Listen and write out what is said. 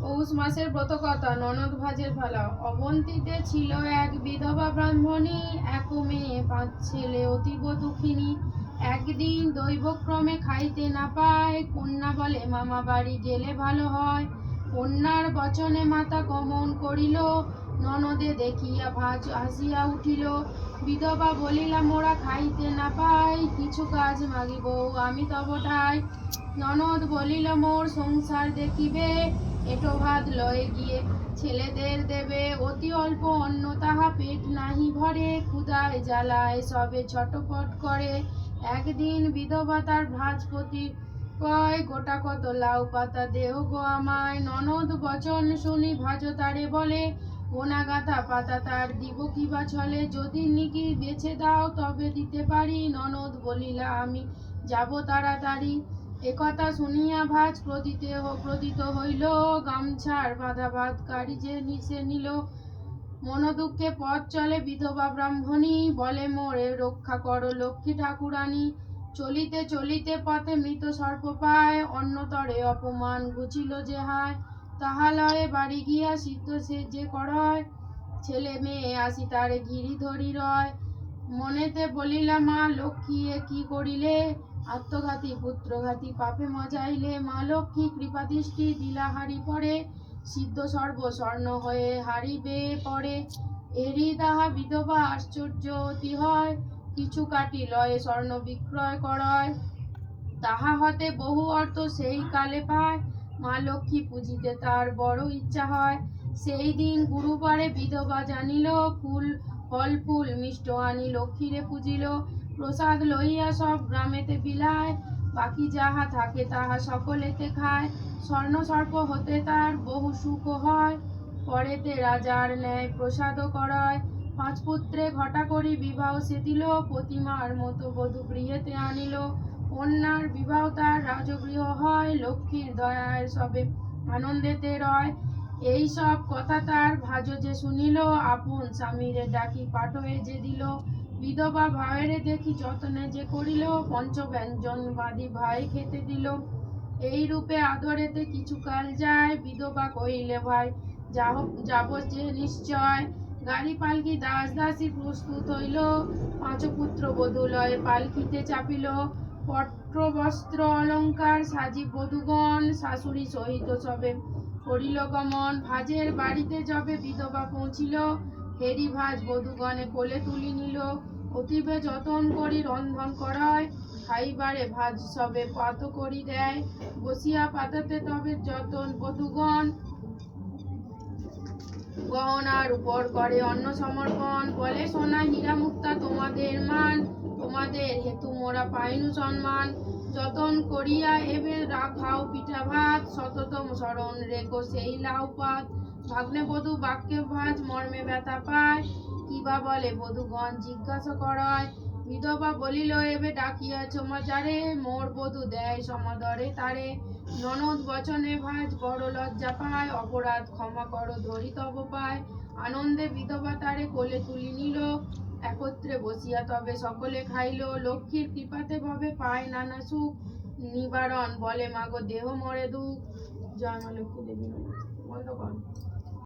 পৌষ মাসের ব্রতকথা। ননদ ভাজের ফেলা। অবন্তীতে ছিল এক বিধবা ব্রাহ্মণী, এক মেয়ে 5 ছেলে, অতীব দুঃখিনী। একদিন দৈবক্রমে খাইতে না পায়, কন্যা বলে মামা বাড়ি গেলে ভালো হয়। কন্যার বচনে মাতা গমন করিল, ননদে দেখিয়া ভাজ হাসিয়া উঠিল। বিধবা বলিলা মোরা খাইতে না পাই, কিছু কাজ মাগিব আমি তব ঠাই। ননদ বলিল মোর সংসার দেখিবে, এটো ভাত লয়ে গিয়ে ছেলেদের দেবে। অতি অল্প অন্ন তাহা পেট নাহি ভরে, ক্ষুধায় জ্বালায় সবে ছটপট করে। একদিন বিধবা তার ভাজপতি কয়, গোটা কত লাউ পাতা দেও গো আমায়। ননদ বচন শুনি ভাজ তারে বলে, গোনা গাথা পাতা তার দিব কি বা ছলে। যদি নিকি বেছে দাও তবে দিতে পারি। ননদ বলিলা আমি যাব তাড়াতাড়ি। একথা শুনিয়া ভাজ প্রতীত হইল, গামছার বাঁধা ভাত কাড়ি নিচে নিল। মনোদুঃখে পথ চলে বিধবা ব্রাহ্মণী, বলে মোরে রক্ষা করো লক্ষ্মী ঠাকুরানী। চলিতে চলিতে পথে মৃত সর্প পায়, অন্যতরে অপমান ঘুচিল যে হায়। তাহা লয়ে বাড়ি গিয়া সিদ্ধ সে যে করয়, ছেলে মেয়ে আসি তারে ঘিরি ধরি রয়। মনেতে বলিলা মা লক্ষ্মী এ কি করিলে, আত্মঘাতী পুত্রঘাতী পাপে মজাইলে। মা লক্ষ্মী কৃপাদৃষ্টি দিলা হারি পরে, সিদ্ধ সর্ব স্বর্ণ হয়ে হারিবে পরে। এরি তাহা বিধবা আশ্চর্য অতি হয়, কিছু কাটি লয়ে স্বর্ণ বিক্রয় করয়। তাহা হতে বহু অর্থ সেই কালে পায়, মা লক্ষ্মী পুজিতে তার বড় ইচ্ছা হয়। সেই দিন গুরুবারে বিধবা জানিল, ফল ফুল মিষ্ট আনি লক্ষ্মীরে পুজিল। প্রসাদ লইয়া সব গ্রামেতে বিলায়, বাকি যাহা থাকে তাহা সকলেতে খায়। স্বর্ণ সর্প হতে তার বহু সুখ হয়, পরেতে রাজার ন্যায় প্রসাদ করায়। 5 পুত্রে ঘটা করি বিবাহ সে দিল, প্রতিমার মতো বধূ গৃহেতে আনিল। কন্যার বিবাহ তার রাজগৃহ হয়, লক্ষ্মীর দয়ায় সবে আনন্দেতে রয়। এই সব কথা তার ভাজ যে শুনিল, আপন স্বামীরে ডাকি পাঠয়ে যে দিল। বিধবা ভাইরে দেখি যতনে যে করিল, পঞ্চব্যঞ্জন বাদী ভাই খেতে দিল। এই রূপে আদরেতে কিছুকাল যায়, বিধবা কহিলে ভাই যাব যে নিশ্চয়। গাড়ি পালকি দাস দাসী প্রস্তুত হইল, 5 পুত্র বধূ লয়ে পালকিতে চাপিল। পত্র বস্ত্র অলঙ্কার সাজি বধূগণ, শাশুড়ি সহিত সবে করিল গমন। ভাজের বাড়িতে যবে বিধবা পৌঁছিল, হেরি ভাজ বধূগণে কোলে তুলি নিল। অতীবে যতন করি রন্ধন করায়, খাইবারে ভাজ সবে পাত করি দেয়। বসিয়া পাতাতে তবে যতন বধূগণ, গহনার উপর করে অন্ন সমর্পণ। বলে সোনা হীরা মুক্তা তোমাদের মান, তোমাদের হেতু মোরা পাইনু সম্মান। যতন করিয়া এবে খাও পিঠা ভাত, সততম স্মরণ রেখো সেই লাউ পাত। ভাগ্নে বধূ বাক্যে ভাজ মর্মে ব্যথা পায়, কিবা বলে বধূগণ জিজ্ঞাসা করায়। বিধবা বলিল এবে ডাকিয়াছ যারে, মোর বধূ দেয় সমাদরে তারে। ননদ বচনে ভাজ বড় লজ্জা পায়, অপরাধ ক্ষমা করো ধরি তব পায়। আনন্দে বিধবা তারে কোলে তুলি নিল, একত্রে বসিয়া তবে সকলে খাইল। লক্ষ্মীর কৃপাতে ভবে পায় নানা সুখ, নিবারণ বলে মাগো দেহ মরে দুঃখ। জয় মা লক্ষ্মী দেবী নমঃ। বন্ধ কর।